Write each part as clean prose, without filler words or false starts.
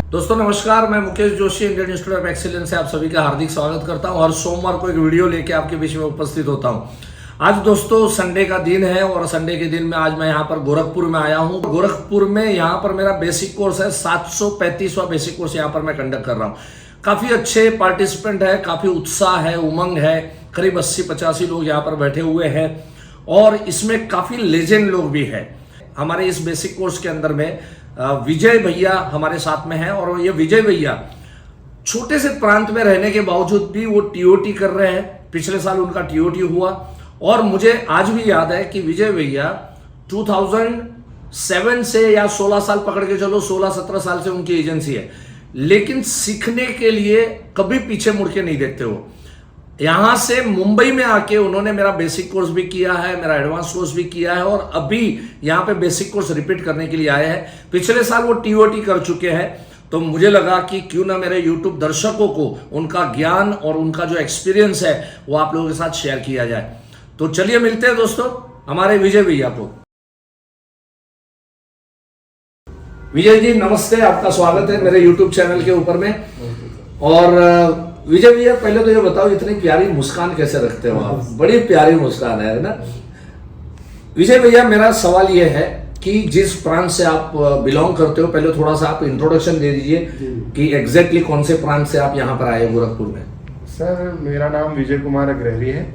दोस्तों नमस्कार, मैं Mukesh Joshi Indian institute of excellence से आप सभी का हार्दिक स्वागत करता हूं। हर सोमवार को एक वीडियो लेके आपके बीच में उपस्थित होता हूं। आज दोस्तों संडे का दिन है और संडे के दिन में आज मैं यहां पर गोरखपुर में आया हूं। गोरखपुर में यहां पर मेरा बेसिक कोर्स है, 735वां बेसिक कोर्स यहां पर मैं कंडक्ट कर रहा हूं। काफी अच्छे पार्टिसिपेंट है, काफी उत्साह है, उमंग है। करीब 80-85 लोग यहाँ पर बैठे हुए हैं और इसमें काफी लेजेंड लोग भी है। हमारे इस बेसिक कोर्स के अंदर में विजय भैया हमारे साथ में हैं और ये विजय भैया छोटे से प्रांत में रहने के बावजूद भी वो टीओटी कर रहे हैं। पिछले साल उनका टीओटी हुआ और मुझे आज भी याद है कि विजय भैया 2007 से या 16 साल पकड़ के चलो, 16-17 साल से उनकी एजेंसी है, लेकिन सीखने के लिए कभी पीछे मुड़ के नहीं देखते हो। यहां से मुंबई में आके उन्होंने मेरा बेसिक कोर्स भी किया है, मेरा एडवांस कोर्स भी किया है और अभी यहां पे बेसिक कोर्स रिपीट करने के लिए आए हैं। पिछले साल वो टीओटी कर चुके हैं, तो मुझे लगा कि क्यों ना मेरे यूट्यूब दर्शकों को उनका ज्ञान और उनका जो एक्सपीरियंस है वो आप लोगों के साथ शेयर किया जाए। तो चलिए मिलते हैं दोस्तों हमारे विजय भैया को। विजय जी नमस्ते, आपका स्वागत है मेरे यूट्यूब चैनल के ऊपर में। और विजय भैया पहले तो ये बताओ, इतनी प्यारी मुस्कान कैसे रखते हो आप? बड़ी प्यारी मुस्कान है ना विजय भैया। मेरा सवाल ये है कि जिस प्रांत से आप बिलोंग करते हो, पहले थोड़ा सा आप इंट्रोडक्शन दे दीजिए कि एग्जैक्टली कौन से प्रांत से आप यहाँ पर आए गोरखपुर में। सर मेरा नाम विजय कुमार अग्रहरी है।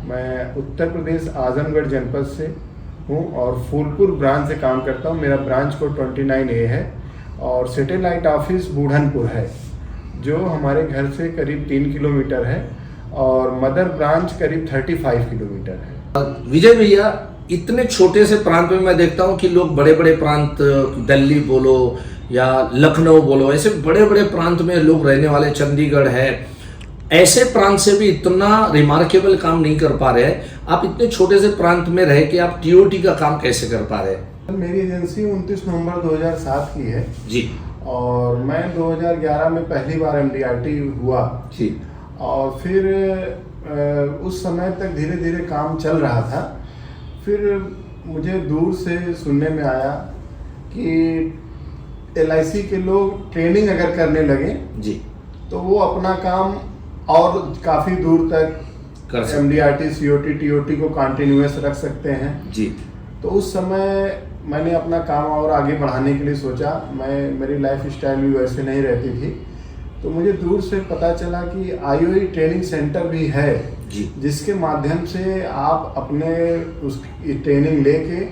मैं उत्तर प्रदेश आजमगढ़ जनपद से हूँ और फूलपुर ब्रांच से काम करता हूँ। मेरा ब्रांच कोड 29A है और सैटेलाइट ऑफिस बूढ़नपुर है, जो हमारे घर से करीब 3 किलोमीटर है और मदर ब्रांच करीब 35 किलोमीटर है। विजय भैया इतने छोटे से प्रांत में मैं देखता हूँ कि लोग बड़े बड़े प्रांत, दिल्ली बोलो या लखनऊ बोलो, ऐसे बड़े बड़े प्रांत में लोग रहने वाले, चंडीगढ़ है, ऐसे प्रांत से भी इतना रिमार्केबल काम नहीं कर पा रहे हैं। आप इतने छोटे से प्रांत में रह के आप टीओटी का काम कैसे कर पा रहे हैं? मेरी एजेंसी 29 नवंबर 2007 की है जी, और मैं 2011 में पहली बार MDRT हुआ जी। और फिर उस समय तक धीरे धीरे काम चल रहा था। फिर मुझे दूर से सुनने में आया कि LIC के लोग ट्रेनिंग अगर करने लगे जी तो वो अपना काम और काफ़ी दूर तक MDRT, COT, TOT को कंटिन्यूअस रख सकते हैं जी। तो उस समय मैंने अपना काम और आगे बढ़ाने के लिए सोचा। मेरी लाइफ स्टाइल भी वैसे नहीं रहती थी, तो मुझे दूर से पता चला कि IOE ट्रेनिंग सेंटर भी है जी, जिसके माध्यम से आप अपने उस ट्रेनिंग लेके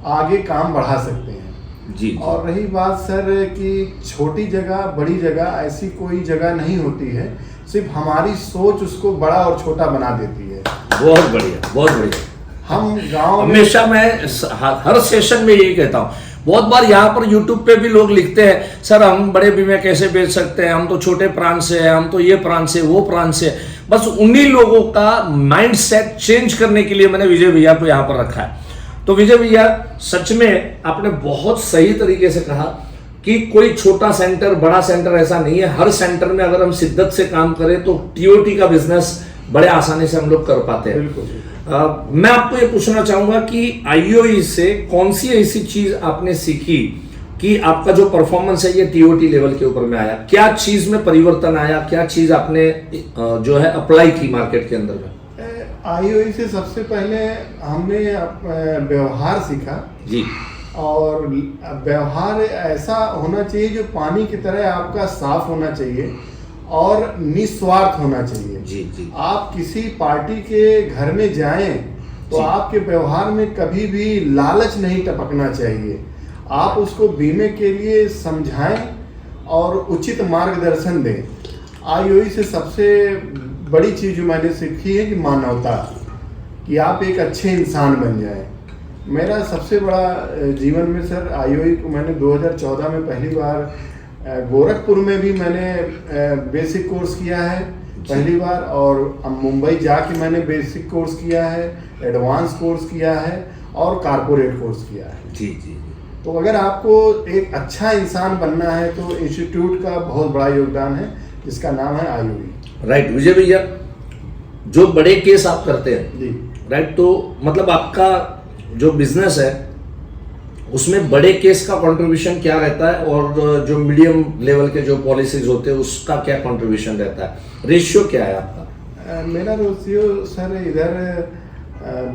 आगे काम बढ़ा सकते हैं जी। और रही बात सर कि छोटी जगह बड़ी जगह, ऐसी कोई जगह नहीं होती है, सिर्फ हमारी सोच उसको बड़ा और छोटा बना देती है। बहुत बढ़िया, बहुत बढ़िया। हम गांव हमेशा मैं हर सेशन में यही कहता हूँ। बहुत बार यहाँ पर YouTube पे भी लोग लिखते हैं, सर हम बड़े बीमे कैसे बेच सकते हैं, हम तो छोटे प्रांत से हैं, हम तो ये प्रांत से, वो प्रांत से। बस उन्हीं लोगों का माइंड सेट चेंज करने के लिए मैंने विजय भैया को यहाँ पर रखा है। तो विजय भैया सच में आपने बहुत सही तरीके से कहा कि कोई छोटा सेंटर बड़ा सेंटर ऐसा नहीं है। हर सेंटर में अगर हम शिद्दत से काम करें तो टीओटी का बिजनेस बड़े आसानी से हम लोग कर पाते हैं। मैं आपको ये पूछना चाहूंगा कि IOE से कौन सी ऐसी चीज आपने सीखी कि आपका जो परफॉर्मेंस है ये टीओटी लेवल के ऊपर में आया? क्या चीज में परिवर्तन आया, क्या चीज आपने जो है अप्लाई की मार्केट के अंदर में? IOE से सबसे पहले हमने व्यवहार सीखा जी। और व्यवहार ऐसा होना चाहिए जो पानी की तरह आपका साफ होना चाहिए और निस्वार्थ होना चाहिए जी, जी। आप किसी पार्टी के घर में जाएं तो आपके व्यवहार में कभी भी लालच नहीं टपकना चाहिए। आप उसको बीमे के लिए समझाएं और उचित मार्गदर्शन दें। IOE से सबसे बड़ी चीज़ जो मैंने सीखी है कि मानवता, कि आप एक अच्छे इंसान बन जाएं। मेरा सबसे बड़ा जीवन में सर IOE को मैंने 2014 में पहली बार गोरखपुर में भी मैंने बेसिक कोर्स किया है पहली बार, और मुंबई जाके मैंने बेसिक कोर्स किया है, एडवांस कोर्स किया है और कारपोरेट कोर्स किया है जी जी। तो अगर आपको एक अच्छा इंसान बनना है तो इंस्टीट्यूट का बहुत बड़ा योगदान है, जिसका नाम है IOE। राइट विजय भैया, जो बड़े केस आप करते हैं जी, राइट, तो मतलब आपका जो बिजनेस है उसमें बड़े केस का कंट्रीब्यूशन क्या रहता है और जो मीडियम लेवल के जो पॉलिसीज होते हैं उसका क्या कंट्रीब्यूशन रहता है, रेशियो क्या है आपका? मेरा रेशियो सर इधर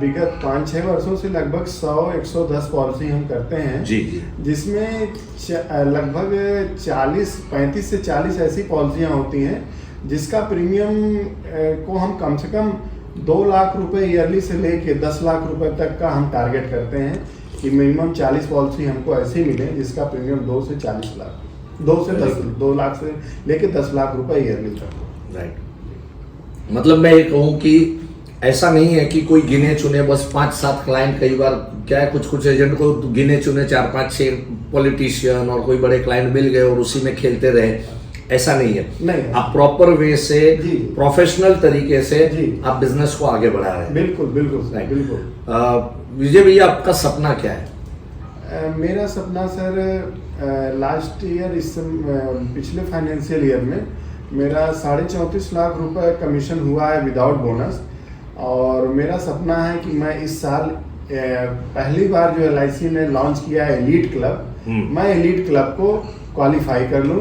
विगत 5-6 वर्षों से लगभग 100-110 पॉलिसी हम करते हैं जी। जिसमें लगभग 35 से 40 ऐसी पॉलिसियां होती हैं जिसका प्रीमियम को हम कम से कम 2 लाख रुपए ईयरली से लेके 10 लाख रुपए तक का हम टारगेट करते हैं कि मिनिमम 40 पॉलिसी हमको ऐसी मिले जिसका प्रीमियम 2 से 40 लाख 2 लाख से लेके 10 लाख रुपए ईयरली तक। राइट, मतलब मैं ये कहूँ कि ऐसा नहीं है कि कोई गिने चुने बस 5-7 क्लाइंट, कई बार क्या है कुछ एजेंट को गिने चुने 4-5-6 पॉलिटिशियन और कोई बड़े क्लाइंट मिल गए और उसी में खेलते रहे, ऐसा नहीं है। नहीं, आप प्रॉपर वे से प्रोफेशनल तरीके से आप बिजनेस को आगे बढ़ा रहे हैं। बिल्कुल बिल्कुल बिल्कुल। विजय भैया, आपका सपना क्या है? मेरा सपना सर लास्ट ईयर पिछले फाइनेंशियल ईयर में मेरा 34.5 लाख रुपए कमीशन हुआ है विदाउट बोनस, और मेरा सपना है कि मैं इस साल पहली बार जो LIC ने लॉन्च किया है एलीट क्लब, मैं एलीट क्लब को क्वालिफाई कर लूं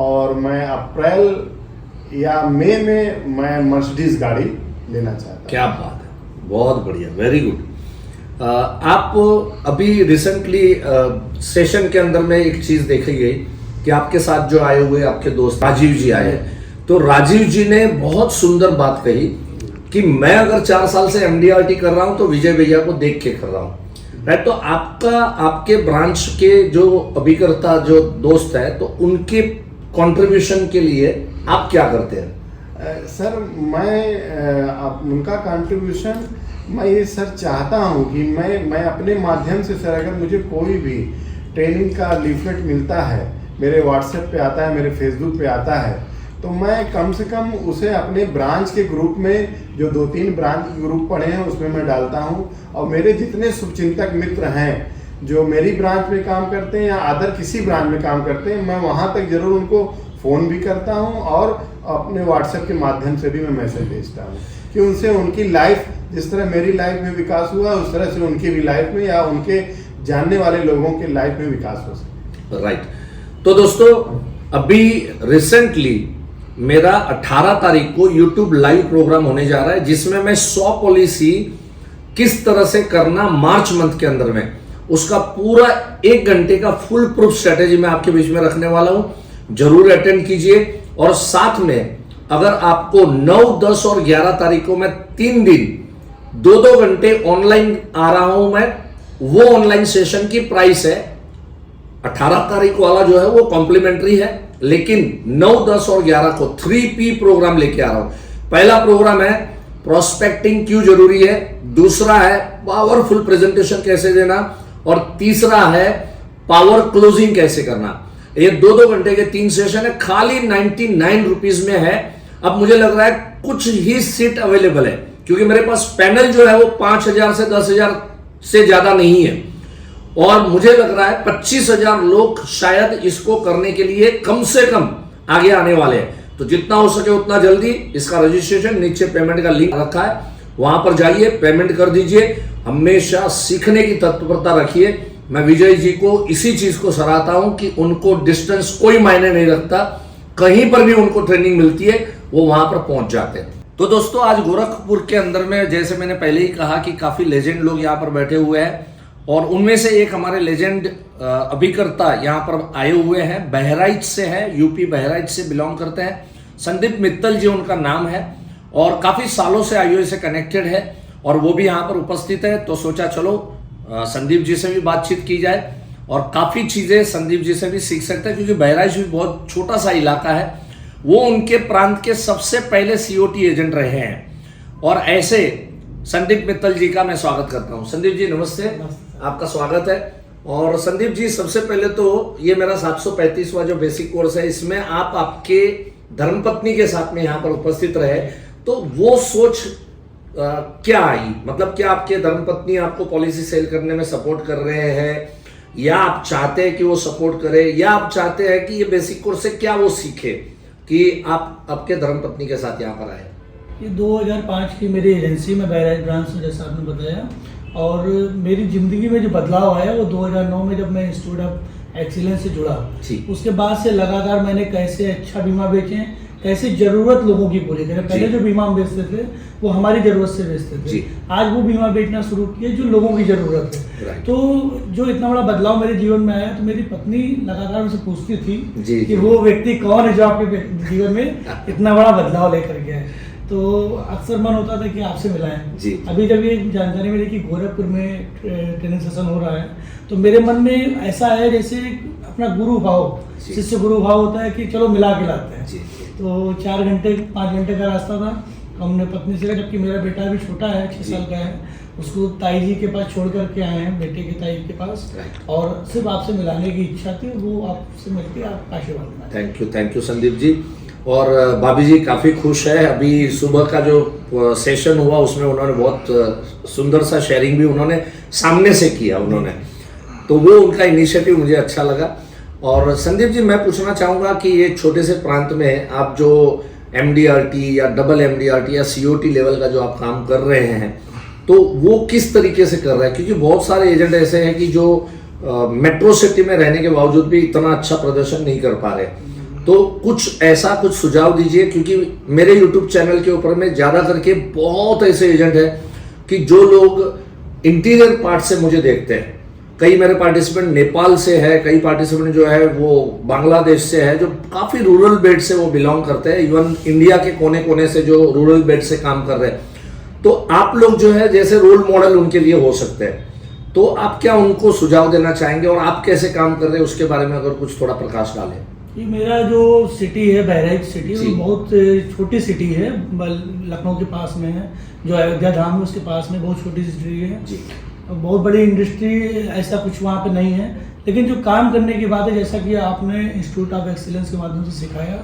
और मैं अप्रैल या मई में मैं मर्सिडीज गाड़ी लेना चाहता हूं। क्या बात है, बहुत बढ़िया, वेरी गुड। आप अभी रिसेंटली सेशन के अंदर में एक चीज देखी गई कि आपके साथ जो आए हुए आपके दोस्त राजीव जी आए, तो राजीव जी ने बहुत सुंदर बात कही कि मैं अगर 4 साल से MDRT कर रहा हूं तो विजय भैया को देख के कर रहा हूं। राइट, तो आपके ब्रांच के जो अभिकर्ता जो दोस्त है तो उनके कंट्रीब्यूशन के लिए आप क्या करते हैं? सर मैं उनका कंट्रीब्यूशन मैं ये सर चाहता हूँ कि मैं अपने माध्यम से सर अगर मुझे कोई भी ट्रेनिंग का लीफलेट मिलता है, मेरे व्हाट्सएप पे आता है, मेरे फेसबुक पे आता है, तो मैं कम से कम उसे अपने ब्रांच के ग्रुप में, जो 2-3 ब्रांच ग्रुप पड़े हैं उसमें मैं डालता हूं, और मेरे जितने शुभचिंतक मित्र हैं जो मेरी ब्रांच में काम करते हैं या अदर किसी ब्रांच में काम करते हैं, मैं वहां तक जरूर उनको फ़ोन भी करता हूं और अपने व्हाट्सएप के माध्यम से भी मैं मैसेज भेजता हूं कि उनसे उनकी लाइफ जिस तरह मेरी लाइफ में विकास हुआ उस तरह से उनकी भी लाइफ में या उनके जानने वाले लोगों के लाइफ में विकास हो सके। राइट, तो दोस्तों अभी रिसेंटली मेरा 18 तारीख को YouTube लाइव प्रोग्राम होने जा रहा है जिसमें मैं 100 पॉलिसी किस तरह से करना मार्च मंथ के अंदर में, उसका पूरा 1 घंटे का फुल प्रूफ स्ट्रेटेजी मैं आपके बीच में रखने वाला हूं। जरूर अटेंड कीजिए, और साथ में अगर आपको 9, 10 और 11 तारीख को मैं 3 दिन 2-2 घंटे ऑनलाइन आ रहा हूं मैं, वो ऑनलाइन सेशन की प्राइस है 18 तारीख वाला जो है वो कॉम्प्लीमेंट्री है, लेकिन 9, 10 और 11 को 3P प्रोग्राम लेके आ रहा हूं। पहला प्रोग्राम है प्रोस्पेक्टिंग क्यों जरूरी है, दूसरा है पावरफुल प्रेजेंटेशन कैसे देना, और तीसरा है पावर क्लोजिंग कैसे करना। ये 2-2 घंटे के 3 सेशन है, खाली 99 रुपीज में है। अब मुझे लग रहा है कुछ ही सीट अवेलेबल है क्योंकि मेरे पास पैनल जो है वो 5,000 से 10,000 से ज्यादा नहीं है, और मुझे लग रहा है 25,000 लोग शायद इसको करने के लिए कम से कम आगे आने वाले हैं। तो जितना हो सके उतना जल्दी इसका रजिस्ट्रेशन, नीचे पेमेंट का लिंक रखा है, वहां पर जाइए, पेमेंट कर दीजिए। हमेशा सीखने की तत्परता रखिए। मैं विजय जी को इसी चीज को सराहता हूं कि उनको डिस्टेंस कोई मायने नहीं रखता, कहीं पर भी उनको ट्रेनिंग मिलती है वो वहां पर पहुंच जाते हैं। तो दोस्तों आज गोरखपुर के अंदर में, जैसे मैंने पहले ही कहा कि काफी लेजेंड लोग यहाँ पर बैठे हुए हैं, और उनमें से एक हमारे लेजेंड अभिकर्ता यहाँ पर आए हुए हैं, बहराइच से है, यूपी बहराइच से बिलोंग करते हैं। संदीप मित्तल जी उनका नाम है, और काफी सालों से IOA से कनेक्टेड है, और वो भी यहाँ पर उपस्थित है। तो सोचा चलो संदीप जी से भी बातचीत की जाए, और काफी चीजें संदीप जी से भी सीख सकते हैं क्योंकि बहराइच भी बहुत छोटा सा इलाका है। वो उनके प्रांत के सबसे पहले COT एजेंट रहे हैं, और ऐसे संदीप मित्तल जी का मैं स्वागत करता हूं। संदीप जी नमस्ते, आपका स्वागत है। और संदीप जी सबसे पहले तो ये मेरा 735वां जो बेसिक कोर्स है, इसमें आप आपके धर्मपत्नी के साथ में यहाँ पर उपस्थित रहे, तो वो सोच क्या आई, मतलब क्या आपके धर्मपत्नी आपको पॉलिसी सेल करने में सपोर्ट कर रहे हैं, या आप चाहते हैं कि वो सपोर्ट करे, या आप चाहते हैं कि ये बेसिक कोर्स से क्या वो सीखे कि आप आपके धर्मपत्नी के साथ यहाँ पर आए? ये 2005 की मेरी एजेंसी में बहराइच ब्रांच में, जैसा आपने बताया, और मेरी ज़िंदगी में जो बदलाव आया वो 2009 में जब मैं इंस्टीट्यूट ऑफ एक्सीलेंस से जुड़ा। उसके बाद से लगातार मैंने कैसे अच्छा बीमा बेचे, कैसे ज़रूरत लोगों की पूरी करें। पहले जो बीमा हम बेचते थे वो हमारी ज़रूरत से बेचते थे, आज वो बीमा बेचना शुरू किए जो लोगों की ज़रूरत है। तो जो इतना बड़ा बदलाव मेरे जीवन में आया, तो मेरी पत्नी लगातार मुझसे पूछती थी कि वो व्यक्ति कौन है जो आपके जीवन में इतना बड़ा बदलाव लेकर गया है। तो अक्सर मन होता था कि आपसे मिलाएं। अभी जब ये जानकारी मिली कि गोरखपुर में ट्रेनिंग सेशन हो रहा है, तो मेरे मन में ऐसा है जैसे अपना गुरु भाव, शिष्य गुरु भाव होता है कि चलो मिला के लाते हैं। तो 4 घंटे 5 घंटे का रास्ता था, हमने पत्नी से कहा, जबकि मेरा बेटा अभी छोटा है, 6 साल का है, उसको ताई जी के पास छोड़ करके आए हैं, बेटे के ताई के पास, और सिर्फ आपसे मिलाने की इच्छा थी, वो आपसे मिलकर आप आशीर्वाद देना। Thank you Sandeep ji. और भाभी जी काफ़ी खुश है। अभी सुबह का जो सेशन हुआ उसमें उन्होंने बहुत सुंदर सा शेयरिंग भी उन्होंने सामने से किया उन्होंने, तो वो उनका इनिशिएटिव मुझे अच्छा लगा। और संदीप जी, मैं पूछना चाहूँगा कि ये छोटे से प्रांत में आप जो MDRT या डबल MDRT या COT लेवल का जो आप काम कर रहे हैं, तो वो किस तरीके से कर रहे हैं? क्योंकि बहुत सारे एजेंट ऐसे हैं कि जो मेट्रो सिटी में रहने के बावजूद भी इतना अच्छा प्रदर्शन नहीं कर पा रहे, तो कुछ ऐसा कुछ सुझाव दीजिए। क्योंकि मेरे YouTube चैनल के ऊपर में ज़्यादा करके बहुत ऐसे एजेंट हैं कि जो लोग इंटीरियर पार्ट से मुझे देखते हैं। कई मेरे पार्टिसिपेंट नेपाल से है, कई पार्टिसिपेंट जो है वो बांग्लादेश से है, जो काफ़ी रूरल बेल्ट से वो बिलोंग करते हैं, इवन इंडिया के कोने कोने से जो रूरल बेल्ट से काम कर रहे हैं। तो आप लोग जो है जैसे रोल मॉडल उनके लिए हो सकते हैं, तो आप क्या उनको सुझाव देना चाहेंगे और आप कैसे काम कर रहे हैं उसके बारे में अगर कुछ थोड़ा प्रकाश डालें। ये मेरा जो सिटी है, बहराइच सिटी, वो बहुत छोटी सिटी है, लखनऊ के पास में है। जो अयोध्या धाम है उसके पास में बहुत छोटी सी सिटी है जी। बहुत बड़ी इंडस्ट्री ऐसा कुछ वहाँ पे नहीं है, लेकिन जो काम करने की बात है, जैसा कि आपने इंस्टीट्यूट ऑफ एक्सीलेंस के माध्यम से सिखाया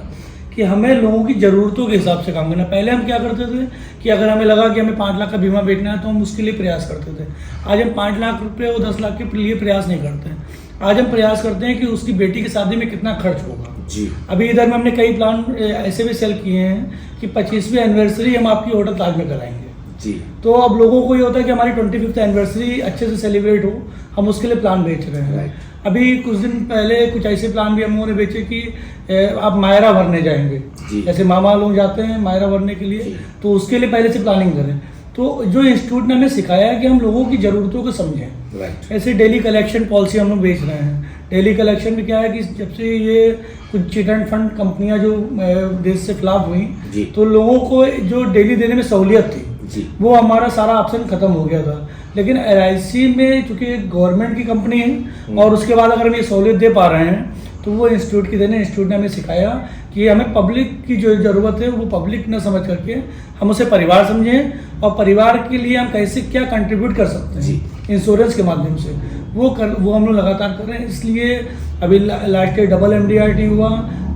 कि हमें लोगों की ज़रूरतों के हिसाब से काम करना। पहले हम क्या करते थे कि अगर हमें लगा कि हमें 5 लाख का बीमा बेचना है तो हम उसके लिए प्रयास करते थे। आज हम 5 लाख रुपये और 10 लाख के लिए प्रयास नहीं करते हैं। आज हम प्रयास करते हैं कि उसकी बेटी की शादी में कितना खर्च होगा जी। अभी इधर में हमने कई प्लान ऐसे भी सेल किए हैं कि 25वीं एनिवर्सरी हम आपकी होटल ताज में कराएंगे जी। तो अब लोगों को ये होता है कि हमारी 25th एनिवर्सरी अच्छे से सेलिब्रेट हो, हम उसके लिए प्लान बेच रहे हैं। अभी कुछ दिन पहले कुछ ऐसे प्लान भी हम लोगों ने बेचे कि आप मायरा भरने जाएंगे, जैसे मामा लोग जाते हैं मायरा भरने के लिए, तो उसके लिए पहले से प्लानिंग करें। तो जो इंस्टीट्यूट ने हमें सिखाया है कि हम लोगों की ज़रूरतों को समझें। ऐसे डेली कलेक्शन पॉलिसी हम लोग बेच रहे हैं। डेली कलेक्शन में क्या है कि जब से ये कुछ चिट एंड फंड कंपनियां जो देश से खिलाफ हुई, तो लोगों को जो डेली देने में सहूलियत थी वो हमारा सारा ऑप्शन खत्म हो गया था। लेकिन LIC में चूंकि गवर्नमेंट की कंपनी है और उसके बाद अगर हम ये सहूलियत दे पा रहे हैं, तो वो इंस्टीट्यूट की देने। इंस्टीट्यूट ने हमें सिखाया कि हमें पब्लिक की जो ज़रूरत है वो पब्लिक न समझ करके हम उसे परिवार समझें, और परिवार के लिए हम कैसे क्या कंट्रीब्यूट कर सकते हैं इंश्योरेंस के माध्यम से, वो हम लोग लगातार कर रहे हैं। इसलिए अभी लास्ट ईयर डबल MDRT हुआ,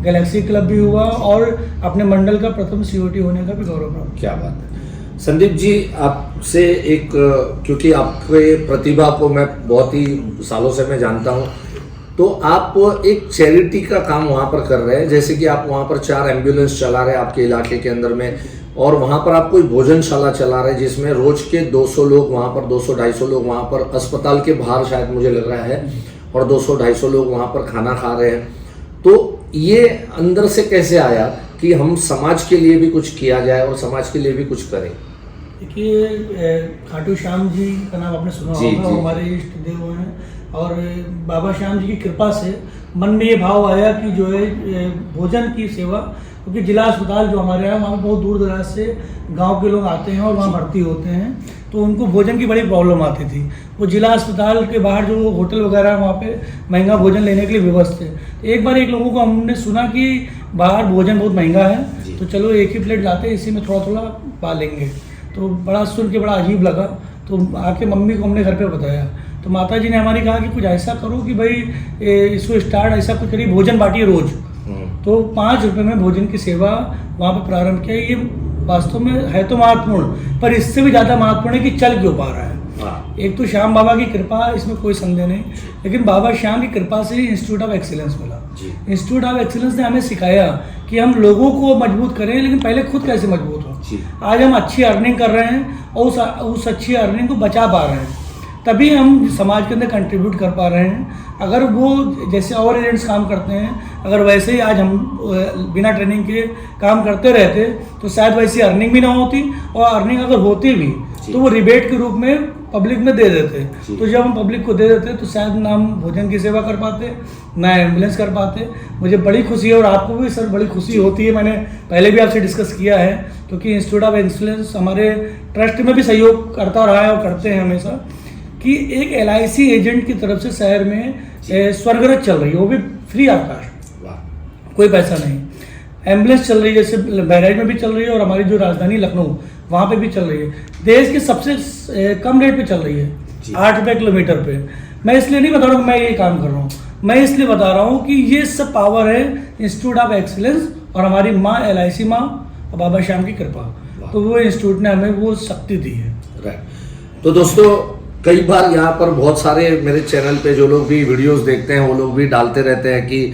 गैलेक्सी क्लब भी हुआ, और अपने मंडल का प्रथम COT होने का भी गौरव प्राप्त। क्या बात है संदीप जी, आपसे एक, क्योंकि आपके प्रतिभा को मैं बहुत ही सालों से मैं जानता हूँ, तो आप एक चैरिटी का काम वहाँ पर कर रहे हैं। जैसे कि आप वहाँ पर 4 एम्बुलेंस चला रहे हैं आपके इलाके के अंदर में, और वहाँ पर आप कोई भोजनशाला चला रहे हैं जिसमें रोज के 200 लोग वहाँ पर, 200-250 लोग वहाँ पर अस्पताल के बाहर शायद मुझे लग रहा है, और 200-250 लोग वहाँ पर खाना खा रहे हैं। तो ये अंदर से कैसे आया कि हम समाज के लिए भी कुछ किया जाए और समाज के लिए भी कुछ करें? देखिए, खाटू श्याम जी का नाम आपने सुना होगा, हमारे इष्ट देव हैं, और बाबा श्याम जी की कृपा से मन में ये भाव आया कि जो है भोजन की सेवा, क्योंकि जिला अस्पताल जो हमारे यहाँ, वहाँ बहुत दूर दराज से गांव के लोग आते हैं और वहाँ भर्ती होते हैं, तो उनको भोजन की बड़ी प्रॉब्लम आती थी। वो जिला अस्पताल के बाहर जो होटल वगैरह है वहाँ पे महंगा भोजन लेने के लिए विवश थे। एक बार एक लोगों को हमने सुना कि बाहर भोजन बहुत महंगा है, तो चलो एक ही प्लेट लाते हैं, इसी में थोड़ा थोड़ा पा लेंगे। तो बड़ा सुन के बड़ा अजीब लगा, तो आके मम्मी को हमने घर पे बताया, तो माता जी ने हमारी कहा कि कुछ ऐसा करो कि भाई इसको स्टार्ट ऐसा कुछ करिए, भोजन बांटिए रोज। तो 5 रुपये में भोजन की सेवा वहाँ पे प्रारंभ किया। ये वास्तव में है तो महत्वपूर्ण, पर इससे भी ज़्यादा महत्वपूर्ण है कि चल क्यों पा रहा है। एक तो श्याम बाबा की कृपा, इसमें कोई संदेह नहीं, लेकिन बाबा श्याम की कृपा से ही इंस्टीट्यूट ऑफ एक्सीलेंस मिला। इंस्टीट्यूट ऑफ एक्सीलेंस ने हमें सिखाया कि हम लोगों को मजबूत करें, लेकिन पहले खुद कैसे मजबूत हो। आज हम अच्छी अर्निंग कर रहे हैं और उस अच्छी अर्निंग को बचा पा रहे हैं। तभी हम समाज के अंदर कंट्रीब्यूट कर पा रहे हैं। अगर वो जैसे और एजेंट्स काम करते हैं, अगर वैसे ही आज हम बिना ट्रेनिंग के काम करते रहते तो शायद वैसी अर्निंग भी ना होती, और अर्निंग अगर होती भी तो वो रिबेट के रूप में पब्लिक में दे देते। तो जब हम पब्लिक को दे देते तो शायद ना हम भोजन की सेवा कर पाते, ना एम्बुलेंस कर पाते। मुझे बड़ी खुशी है और आपको भी सर बड़ी खुशी होती है, मैंने पहले भी आपसे डिस्कस किया है, क्योंकि इंस्टीट्यूट ऑफ एक्सीलेंस हमारे ट्रस्ट में भी सहयोग करता रहा है और करते हैं हमेशा, कि एक LIC एजेंट की तरफ से शहर में स्वर्गरज चल रही है, वो भी फ्री ऑफ कास्ट, कोई पैसा नहीं। एम्बुलेंस चल रही है, जैसे बहराइच में भी चल रही है और हमारी जो राजधानी लखनऊ वहाँ पे भी चल रही है, देश के सबसे कम रेट पे चल रही है, 8 रुपये किलोमीटर पे। मैं इसलिए नहीं बता रहा हूँ मैं ये काम कर रहा हूँ, मैं इसलिए बता रहा हूँ कि ये सब पावर है इंस्टीट्यूट ऑफ एक्सीलेंस और हमारी माँ LIC माँ और बाबा श्याम की कृपा, तो वो इंस्टीट्यूट ने हमें वो शक्ति दी है। राइट। तो दोस्तों कई बार यहाँ पर बहुत सारे मेरे चैनल पे जो लोग भी वीडियोस देखते हैं वो लोग भी डालते रहते हैं कि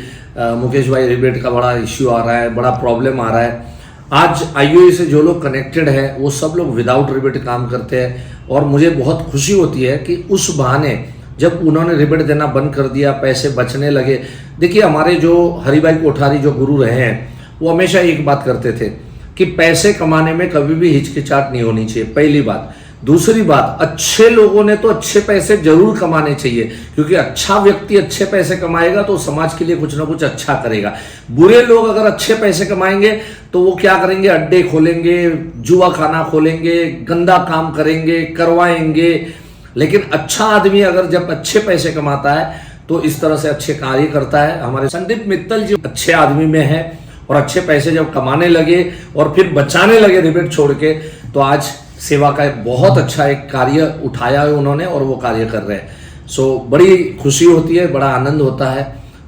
मुकेश भाई रिबेट का बड़ा इश्यू आ रहा है, बड़ा प्रॉब्लम आ रहा है। आज IOA से जो लोग कनेक्टेड है वो सब लोग विदाउट रिबेट काम करते हैं, और मुझे बहुत खुशी होती है कि उस बहाने जब उन्होंने रिबेट देना बंद कर दिया, पैसे बचने लगे। देखिए हमारे जो हरिभाई कोठारी जो गुरु रहे हैं वो हमेशा एक बात करते थे कि पैसे कमाने में कभी भी हिचकिचाहट नहीं होनी चाहिए, पहली बात। दूसरी बात, अच्छे लोगों ने तो अच्छे पैसे जरूर कमाने चाहिए, क्योंकि अच्छा व्यक्ति अच्छे पैसे कमाएगा तो समाज के लिए कुछ ना कुछ अच्छा करेगा। बुरे लोग अगर अच्छे पैसे कमाएंगे तो वो क्या करेंगे, अड्डे खोलेंगे, जुआ खाना खोलेंगे, गंदा काम करेंगे, करवाएंगे। लेकिन अच्छा आदमी अगर जब अच्छे पैसे कमाता है तो इस तरह से अच्छे कार्य करता है। हमारे संदीप मित्तल जी अच्छे आदमी में है, और अच्छे पैसे जब कमाने लगे और फिर बचाने लगे रिबेट छोड़ के, तो आज सेवा का बहुत अच्छा एक कार्य उठाया है उन्होंने और वो कार्य कर रहे हैं। सो बड़ी खुशी होती है, बड़ा आनंद होता है,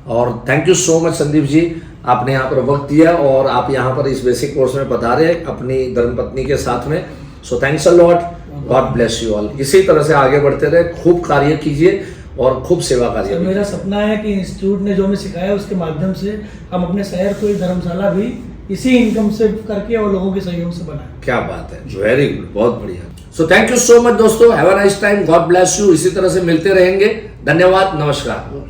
और thank you so much Sandeep ji, आपने यहाँ पर वक्त दिया और आप यहाँ पर इस बेसिक कोर्स में पधारे अपनी धर्मपत्नी के साथ में। So thanks a lot, God bless you all. इसी तरह से आगे बढ़ते रहे, खूब कार्य कीजिए और खूब सेवा कार्य। मेरा सपना है कि इंस्टीट्यूट ने जो हमें सिखाया उसके माध्यम से हम अपने शहर को एक धर्मशाला भी इसी इनकम से करके और लोगों के सहयोग से बनाए। क्या बात है, वेरी गुड, बहुत बढ़िया। So thank you so much दोस्तों, have a nice time, God bless you. इसी तरह से मिलते रहेंगे, धन्यवाद, नमस्कार।